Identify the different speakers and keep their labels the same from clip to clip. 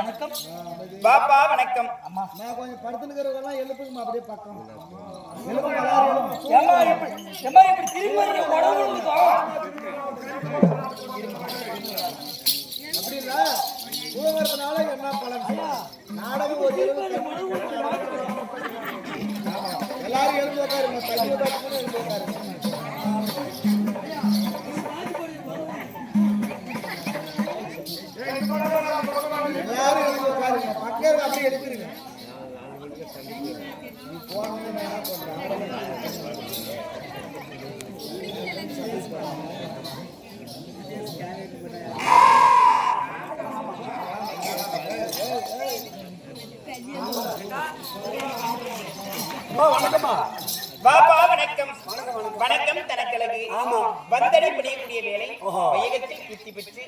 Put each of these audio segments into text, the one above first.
Speaker 1: வணக்கம். பாப்பா வணக்கம்.
Speaker 2: அம்மா நான் கொஞ்சம் படுத்துக்கிறதெல்லாம் எழுப்புங்கம்மா அப்படியே பக்கம்.
Speaker 1: ஏமா இப்படி திரும்ப உடம்பு
Speaker 2: அப்படி இல்ல தூங்குறதுனால என்ன பலன்? நாடகம் ஒரு எல்லாரும் எழுந்து உட்காருங்க. தள்ளி உட்காருங்க, எழுந்து உட்காருங்க. எல்லாரும் எழுந்து உட்காருங்க. பக்கம் அப்படியே எடுத்துருங்க. நீ போனது நான் என்ன பண்றேன்?
Speaker 1: வணக்கம்மா. பாப்பா வணக்கம். வணக்கம் தனக்கழகு. ஆமா வந்தடை பிடிக்கக்கூடிய வேலை வையகத்தில் கிட்டி பெற்று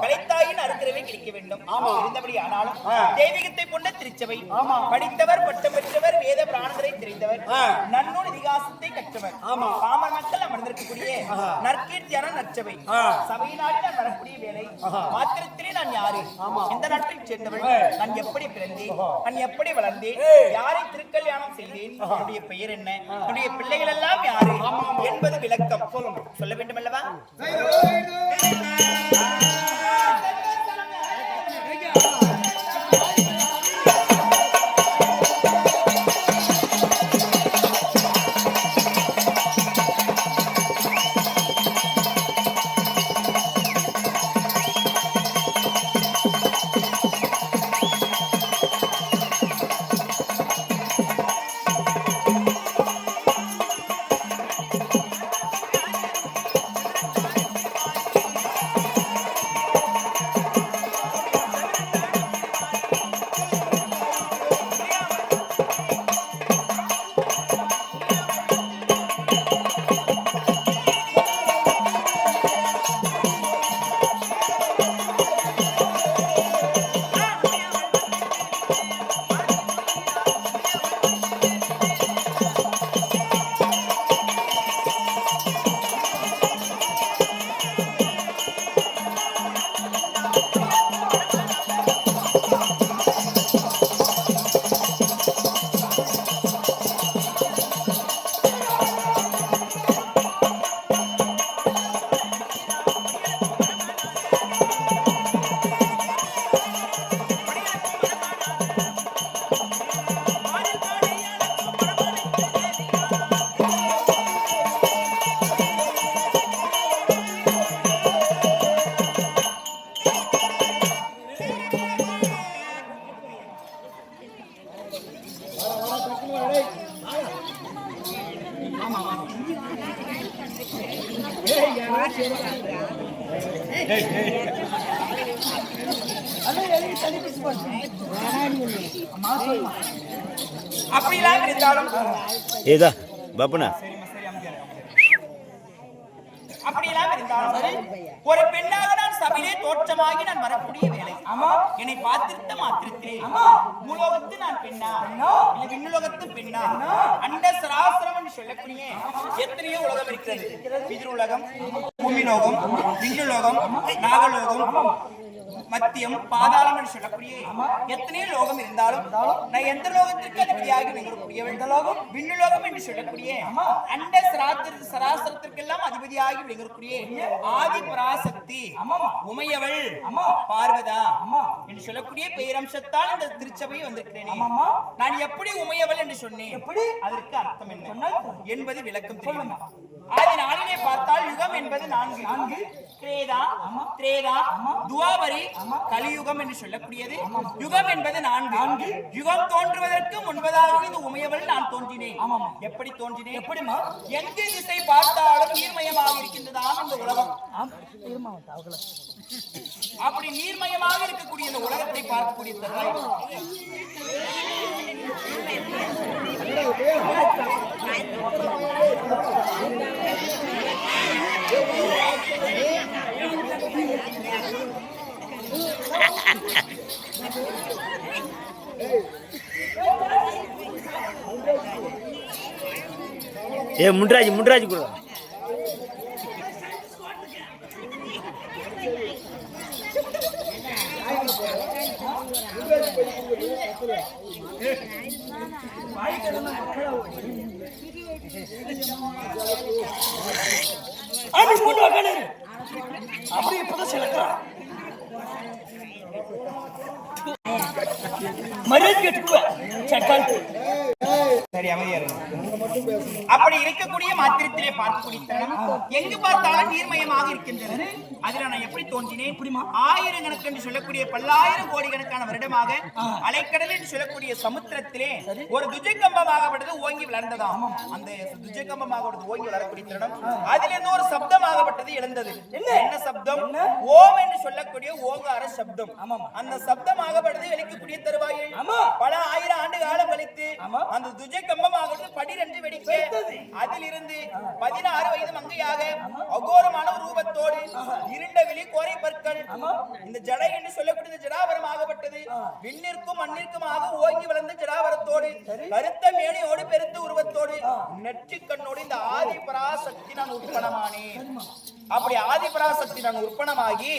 Speaker 1: கலைத்தாயின் அருக்கிறவை கிடைக்க வேண்டும். இருந்தபடி ஆனாலும் தெய்வீகத்தை கொண்ட திருச்சபை படித்தவர் பட்டம் பெற்றவர் வேத பிராணங்களை தெரிந்தவர் நன்னூல் இதிகாசத்தை கற்றவர் பாமர் மக்கள் அமர்ந்திருக்கக்கூடிய நற்கீர்த்தியான நற்சபை சபையினாலே நான் வரக்கூடிய வேலை மாத்திரத்திலே நான் யாரு, எந்த நாட்டில் சேர்ந்தவள், நான் எப்படி பிறந்தேன், நான் எப்படி வளர்ந்தேன், யாரை திருக்கல்யாணம் செய்தேன், என்னுடைய பெயர் என்ன, என்னுடைய பிள்ளைகள் எல்லாம் யாரு என்பது விளக்கம் சொல்ல வேண்டும் அல்லவா? அப்படிலாம் இருந்தாலும்
Speaker 3: ஏதா பாப்பனா
Speaker 1: அப்படியெல்லாம் இருந்தாலும் ஒரு பெண்ணாக நான் சபையிலே தோற்றமாகி நான் வரக்கூடிய வேலை என்னை பார்த்திருந்த மாத்திரத்திலே பூலோகத்து நான் பெண்ணா இல்ல விண்ணுலகத்து பெண்ணா அண்ட சராசரம் என்று சொல்லக்கூடிய எத்தனையோ உலகம் இருக்கிறது. பிதிருலகம், பூமிலோகம், விண்ணுலோகம், நாகலோகம், மத்தியம், பாதாளம் என்று சொல்லக்கூடிய எத்தனையோ லோகம் இருந்தாலும் நான் எந்த லோகத்திற்கு அதிபதியாக விளங்கக்கூடியவள் லோகம் விண்ணுலோகம் என்று சொல்லக்கூடிய அண்ட சராசரத்திற்கெல்லாம் அதிபதியாகி விளங்கக்கூடிய ஆதி பராசக்தி உமையவள் பார்வதா என்று சொல்லக்கூடிய பேரம்சத்தால் இந்த திருச்சபையை வந்திருக்கிறேனே நான் எப்படி உமையவள் என்று சொன்னேன், அதற்கு அர்த்தம் என்ன என்பது விளக்கம் தெரியும். ஆதி நாளிலே பார்த்தால் யுகம் என்பது 4 கிரேதா, திரேதா, துவாபரி, கலியுகம் என்று சொல்லக்கூடியது. யுகம் என்பது 4. யுகம் தோன்றுவதற்கு முன்பதாக இந்த உமையவள் நான் தோன்றினேன். எப்படி தோன்றினேன்? எப்படிமா? எங்கு திசை பார்த்தாலும் நீர்மயமாக இருக்கின்றதாம் இந்த உலகம். அப்படி நீர்மயமாக இருக்கக்கூடிய இந்த உலகத்தை பார்க்கக்கூடிய
Speaker 3: முன்ராஜ் கூட
Speaker 4: அப்படி இப்பதான் சிலக்கிறான் மரியாதை கேட்டுக்குவேன்.
Speaker 1: சரி அமைதியா இருங்க. அப்படி இருக்கக்கூடிய மாத்திரத்திலே பார்க்கக்கூடிய எங்கு பார்த்தாலும் நீர்மயமாக இருக்கின்றது. அதில் நான் எப்படி தோன்றினேன்? ஆயிரக்கணக்கு என்று சொல்லக்கூடிய பல்லாயிரம் கோடி கணக்கான வருடமாக அலைக்கடல் என்று சொல்லக்கூடிய சமுத்திரத்திலே ஒரு துஜகம்பமாகப்பட்டது ஓங்கி வளர்ந்ததாம். அந்த துஜகம்பமாகப்பட்டது ஓங்கி வளரக்கூடிய தருணம் அதிலிருந்து ஒரு சப்தமாகப்பட்டது எழுந்தது. என்ன சப்தம்? ஓம் என்று சொல்லக்கூடிய ஓங்கார சப்தம். அந்த சப்தமாகப்பட்டது வெளிக்கக்கூடிய தருவாயில் பல ஆயிரம் ஆண்டு காலம் கழித்து அந்த துஜகம்பமாகப்பட்டது படிரென்று வெடிக்க அதிலிருந்து 16 வயது மங்கையாக அகோரமான ரூபத்தோடு இருண்ட வெளி கோரை பற்கள் இந்த ஜடை என்று சொல்லக்கூடிய ஜடாவரம் ஆகப்பட்டது விண்ணிற்கும் மண்ணிற்குமாக ஓங்கி வளர்ந்த ஜடாவரத்தோடு கருத்த மேனியோடு பெருத்த உருவத்தோடு நெற்றி கண்ணோடு இந்த ஆதி பராசக்தி நான் உற்பனமானேன். அப்படி ஆதி பராசக்தி நான் உற்பனமாகி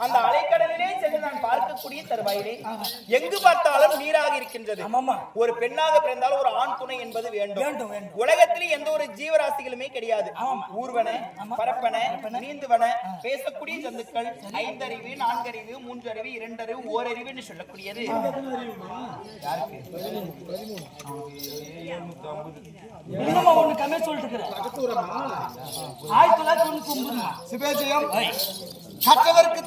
Speaker 1: அந்த அலைக்கடலிலே சென்று நான் பார்க்கக்கூடிய தருவாயிலே எங்கு பார்த்தாலும் நீராக இருக்கின்றது. ஒரு பெண்ணாக பிறந்தாலும் ஒரு ஆண் துணை என்பது வேண்டும். உலகத்திலே எந்த ஒரு ஜீவராசிகளுமே கிடையாது. ஊர்வன, பரப்பன, நீந்துவன, பேசக்கூடிய ஜந்துக்கள் 5 அறிவு, 4 அறிவு, 3 அறிவு, 2 அறிவு, 1 அறிவு என்று சொல்லக்கூடியது.
Speaker 4: ஒண்ணு கம்மியா சொல்லிட்டு இருக்கிறேன். 1999
Speaker 2: சிவேஜயம் கற்றவர்க்கு